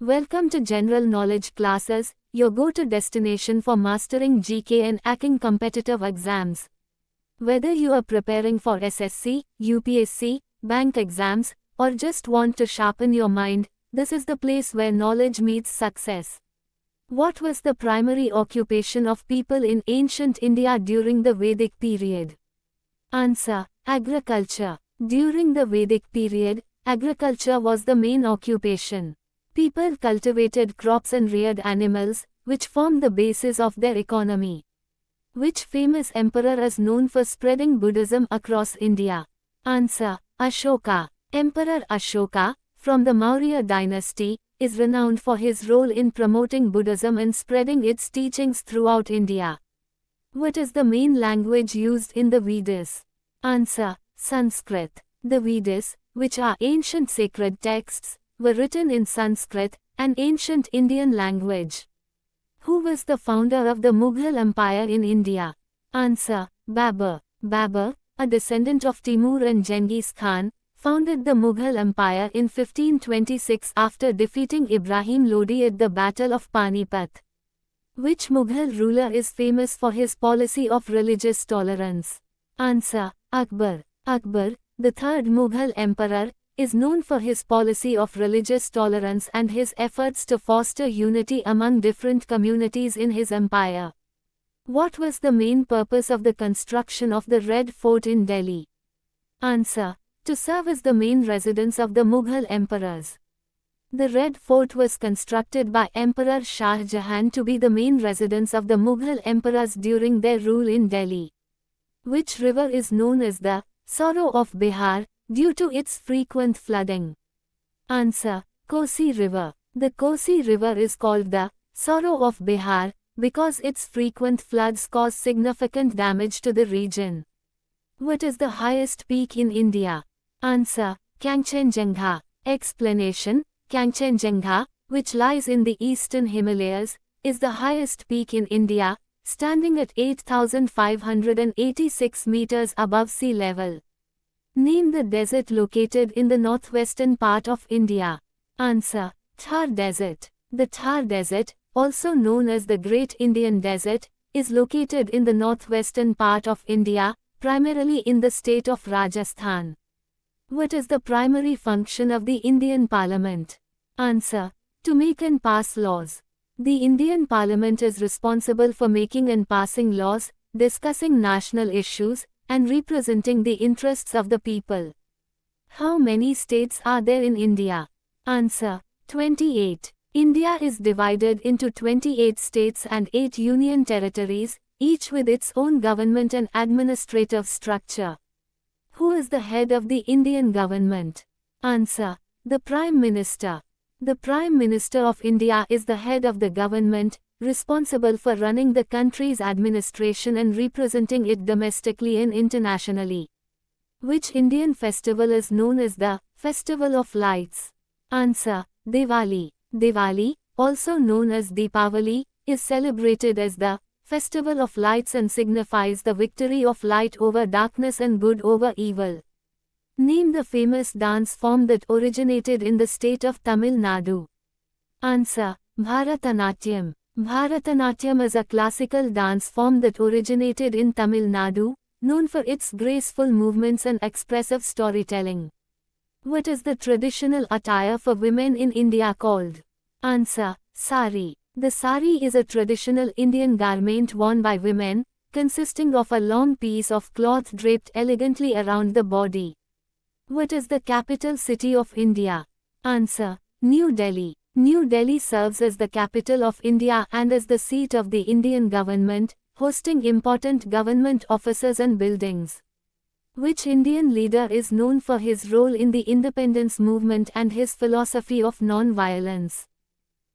Welcome to General Knowledge Classes, your go-to destination for mastering GK and hacking competitive exams. Whether you are preparing for SSC, UPSC, bank exams, or just want to sharpen your mind, this is the place where knowledge meets success. What was the primary occupation of people in ancient India during the Vedic period? Answer: agriculture. During the Vedic period, agriculture was the main occupation. People cultivated crops and reared animals, which formed the basis of their economy. Which famous emperor is known for spreading Buddhism across India? Answer: Ashoka. Emperor Ashoka, from the Maurya dynasty, is renowned for his role in promoting Buddhism and spreading its teachings throughout India. What is the main language used in the Vedas? Answer: Sanskrit. The Vedas, which are ancient sacred texts, were written in Sanskrit, an ancient Indian language. Who was the founder of the Mughal Empire in India? Answer: Babur. Babur, a descendant of Timur and Genghis Khan, founded the Mughal Empire in 1526 after defeating Ibrahim Lodi at the Battle of Panipat. Which Mughal ruler is famous for his policy of religious tolerance? Answer: Akbar. Akbar, the third Mughal emperor, is known for his policy of religious tolerance and his efforts to foster unity among different communities in his empire. What was the main purpose of the construction of the Red Fort in Delhi? Answer: to serve as the main residence of the Mughal emperors. The Red Fort was constructed by Emperor Shah Jahan to be the main residence of the Mughal emperors during their rule in Delhi. Which river is known as the Sorrow of Bihar, due to its frequent flooding? Answer: Kosi River. The Kosi River is called the Sorrow of Bihar because its frequent floods cause significant damage to the region. What is the highest peak in India? Answer: Kangchenjunga. Explanation: Kangchenjunga, which lies in the eastern Himalayas, is the highest peak in India, standing at 8,586 meters above sea level. Name the desert located in the northwestern part of India. Answer: Thar Desert. The Thar Desert, also known as the Great Indian Desert, is located in the northwestern part of India, primarily in the state of Rajasthan. What is the primary function of the Indian Parliament? Answer: to make and pass laws. The Indian Parliament is responsible for making and passing laws, discussing national issues, and representing the interests of the people. How many states are there in India? Answer: 28. India is divided into 28 states and 8 union territories, each with its own government and administrative structure. Who is the head of the Indian government? Answer: the Prime Minister. The Prime Minister of India is the head of the government, responsible for running the country's administration and representing it domestically and internationally. Which Indian festival is known as the Festival of Lights? Answer: Diwali. Diwali, also known as Deepavali, is celebrated as the Festival of Lights and signifies the victory of light over darkness and good over evil. Name the famous dance form that originated in the state of Tamil Nadu. Answer: Bharatanatyam. Bharatanatyam is a classical dance form that originated in Tamil Nadu, known for its graceful movements and expressive storytelling. What is the traditional attire for women in India called? Answer: sari. The sari is a traditional Indian garment worn by women, consisting of a long piece of cloth draped elegantly around the body. What is the capital city of India? Answer: New Delhi. New Delhi serves as the capital of India and is the seat of the Indian government, hosting important government offices and buildings. Which Indian leader is known for his role in the independence movement and his philosophy of non-violence?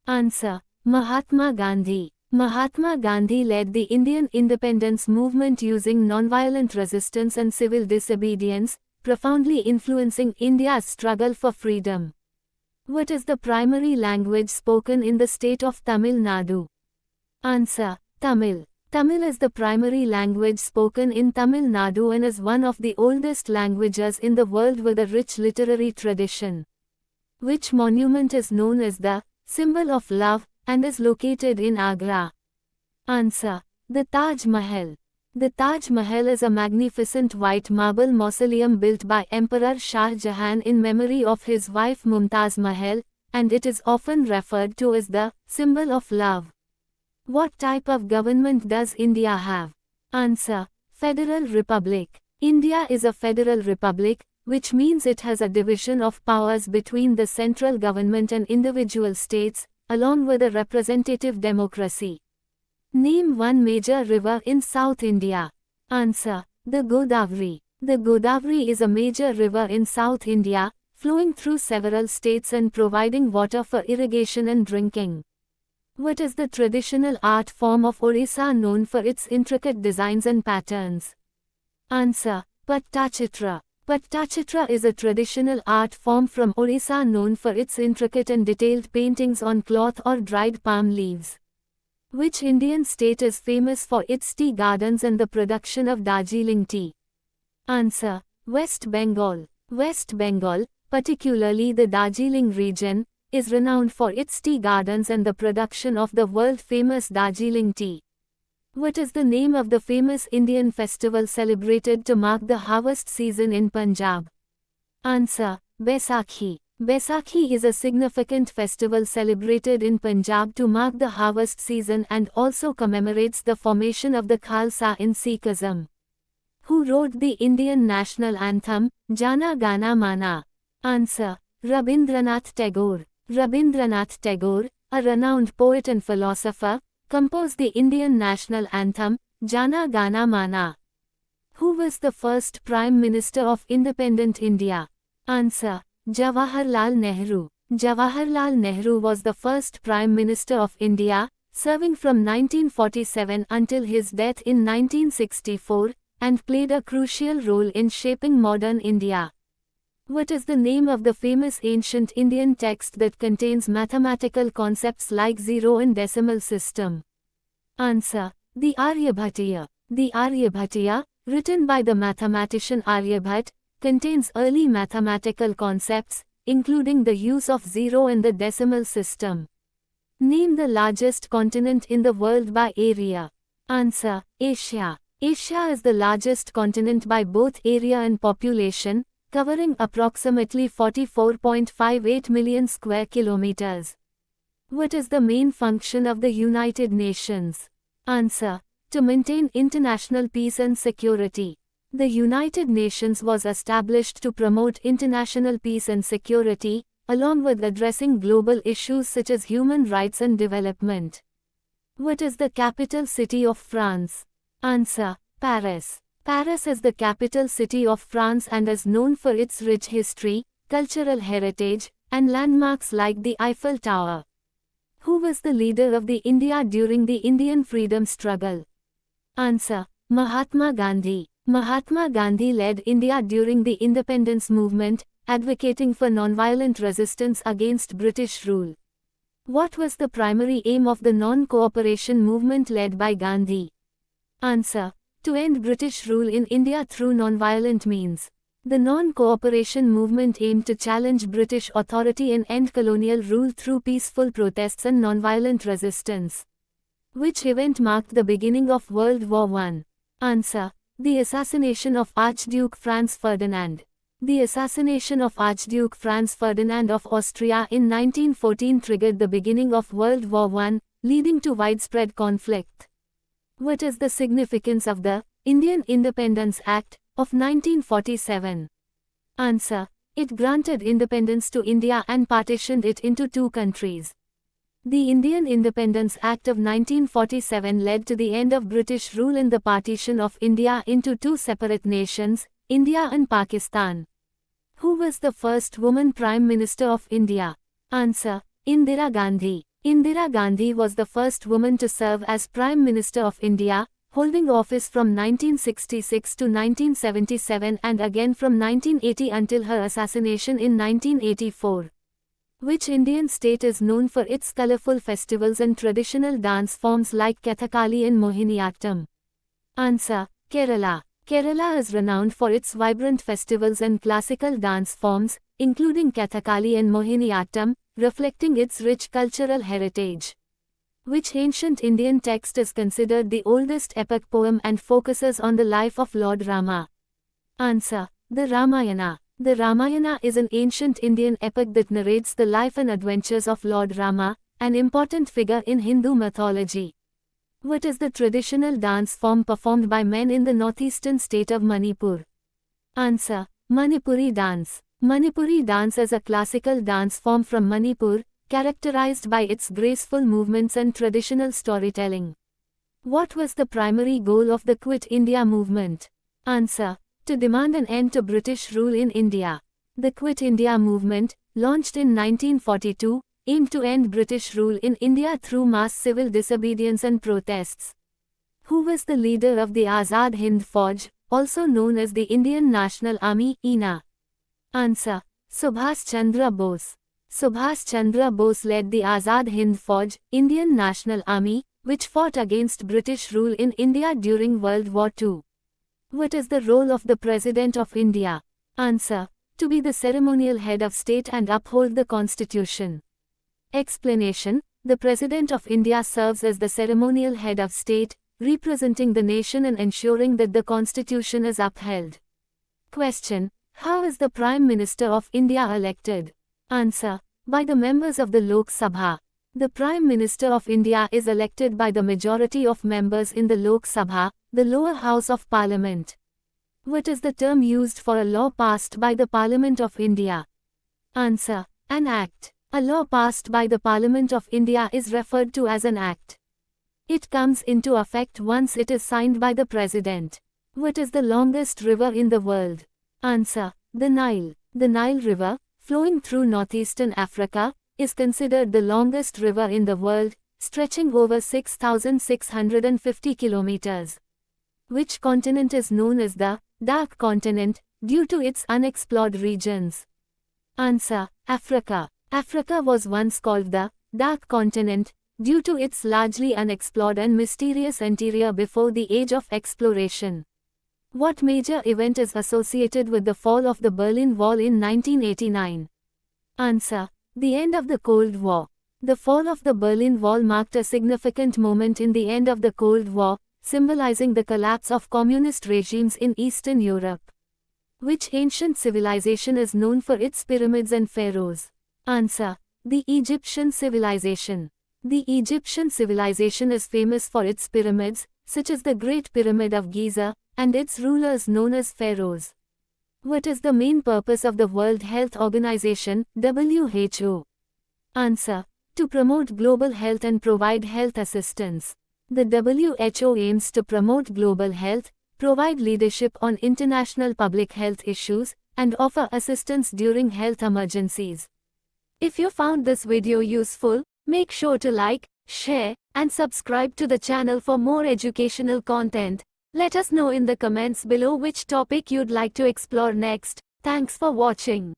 Answer: Mahatma Gandhi. Mahatma Gandhi led the Indian independence movement using non-violent resistance and civil disobedience, profoundly influencing India's struggle for freedom. What is the primary language spoken in the state of Tamil Nadu? Answer: Tamil. Tamil is the primary language spoken in Tamil Nadu and is one of the oldest languages in the world with a rich literary tradition. Which monument is known as the symbol of love, and is located in Agra? Answer. The Taj Mahal. The Taj Mahal is a magnificent white marble mausoleum built by Emperor Shah Jahan in memory of his wife Mumtaz Mahal, and it is often referred to as the symbol of love. What type of government does India have? Answer. Federal Republic. India is a federal republic, which means it has a division of powers between the central government and individual states, along with a representative democracy. Name one major river in South India. Answer. The Godavari. The Godavari is a major river in South India, flowing through several states and providing water for irrigation and drinking. What is the traditional art form of Odisha known for its intricate designs and patterns? Answer. Pattachitra. Pattachitra is a traditional art form from Odisha known for its intricate and detailed paintings on cloth or dried palm leaves. Which Indian state is famous for its tea gardens and the production of Darjeeling tea? Answer. West Bengal. West Bengal, particularly the Darjeeling region, is renowned for its tea gardens and the production of the world-famous Darjeeling tea. What is the name of the famous Indian festival celebrated to mark the harvest season in Punjab? Answer. Baisakhi. Baisakhi is a significant festival celebrated in Punjab to mark the harvest season and also commemorates the formation of the Khalsa in Sikhism. Who wrote the Indian national anthem, Jana Gana Mana? Answer. Rabindranath Tagore. Rabindranath Tagore, a renowned poet and philosopher, composed the Indian national anthem, Jana Gana Mana. Who was the first Prime Minister of independent India? Answer. Jawaharlal Nehru. Jawaharlal Nehru was the first Prime Minister of India, serving from 1947 until his death in 1964, and played a crucial role in shaping modern India. What is the name of the famous ancient Indian text that contains mathematical concepts like zero and decimal system? Answer. The Aryabhatiya. The Aryabhatiya, written by the mathematician Aryabhat, contains early mathematical concepts, including the use of zero and the decimal system. Name the largest continent in the world by area. Answer. Asia. Asia is the largest continent by both area and population, covering approximately 44.58 million square kilometers. What is the main function of the United Nations? Answer. To maintain international peace and security. The United Nations was established to promote international peace and security, along with addressing global issues such as human rights and development. What is the capital city of France? Answer. Paris. Paris is the capital city of France and is known for its rich history, cultural heritage, and landmarks like the Eiffel Tower. Who was the leader of the India during the Indian freedom struggle? Answer. Mahatma Gandhi. Mahatma Gandhi led India during the independence movement, advocating for nonviolent resistance against British rule. What was the primary aim of the non-cooperation movement led by Gandhi? Answer. To end British rule in India through nonviolent means. The non-cooperation movement aimed to challenge British authority and end colonial rule through peaceful protests and nonviolent resistance. Which event marked the beginning of World War I? Answer. The assassination of Archduke Franz Ferdinand. The assassination of Archduke Franz Ferdinand of Austria in 1914 triggered the beginning of World War I, leading to widespread conflict. What is the significance of the Indian Independence Act of 1947? Answer. It granted independence to India and partitioned it into two countries. The Indian Independence Act of 1947 led to the end of British rule and the partition of India into two separate nations, India and Pakistan. Who was the first woman Prime Minister of India? Answer. Indira Gandhi. Indira Gandhi was the first woman to serve as Prime Minister of India, holding office from 1966 to 1977 and again from 1980 until her assassination in 1984. Which Indian state is known for its colorful festivals and traditional dance forms like Kathakali and Mohiniyattam? Answer. Kerala. Kerala is renowned for its vibrant festivals and classical dance forms, including Kathakali and Mohiniyattam, reflecting its rich cultural heritage. Which ancient Indian text is considered the oldest epic poem and focuses on the life of Lord Rama? Answer: the Ramayana. The Ramayana is an ancient Indian epic that narrates the life and adventures of Lord Rama, an important figure in Hindu mythology. What is the traditional dance form performed by men in the northeastern state of Manipur? Answer: Manipuri dance. Manipuri dance is a classical dance form from Manipur, characterized by its graceful movements and traditional storytelling. What was the primary goal of the Quit India movement? Answer: to demand an end to British rule in India. The Quit India movement, launched in 1942, aimed to end British rule in India through mass civil disobedience and protests. Who was the leader of the Azad Hind Fauj, also known as the Indian National Army, INA? Answer: Subhas Chandra Bose. Subhas Chandra Bose led the Azad Hind Fauj, Indian National Army, which fought against British rule in India during World War II. What is the role of the President of India? Answer: to be the ceremonial head of state and uphold the Constitution. Explanation: the President of India serves as the ceremonial head of state, representing the nation and ensuring that the Constitution is upheld. Question: how is the Prime Minister of India elected? Answer: by the members of the Lok Sabha. The Prime Minister of India is elected by the majority of members in the Lok Sabha, the lower house of Parliament. What is the term used for a law passed by the Parliament of India? Answer: an act. A law passed by the Parliament of India is referred to as an act. It comes into effect once it is signed by the President. What is the longest river in the world? Answer: the Nile. The Nile River, flowing through northeastern Africa, is considered the longest river in the world, stretching over 6,650 kilometers. Which continent is known as the Dark Continent, due to its unexplored regions? Answer: Africa. Africa was once called the Dark Continent, due to its largely unexplored and mysterious interior before the age of exploration. What major event is associated with the fall of the Berlin Wall in 1989? Answer: the end of the Cold War. The fall of the Berlin Wall marked a significant moment in the end of the Cold War, symbolizing the collapse of communist regimes in Eastern Europe. Which ancient civilization is known for its pyramids and pharaohs? Answer: the Egyptian civilization. The Egyptian civilization is famous for its pyramids, such as the Great Pyramid of Giza, and its rulers known as pharaohs. What is the main purpose of the World Health Organization, WHO? Answer: to promote global health and provide health assistance. The WHO aims to promote global health, provide leadership on international public health issues, and offer assistance during health emergencies. If you found this video useful, make sure to like, share, and subscribe to the channel for more educational content. Let us know in the comments below which topic you'd like to explore next. Thanks for watching.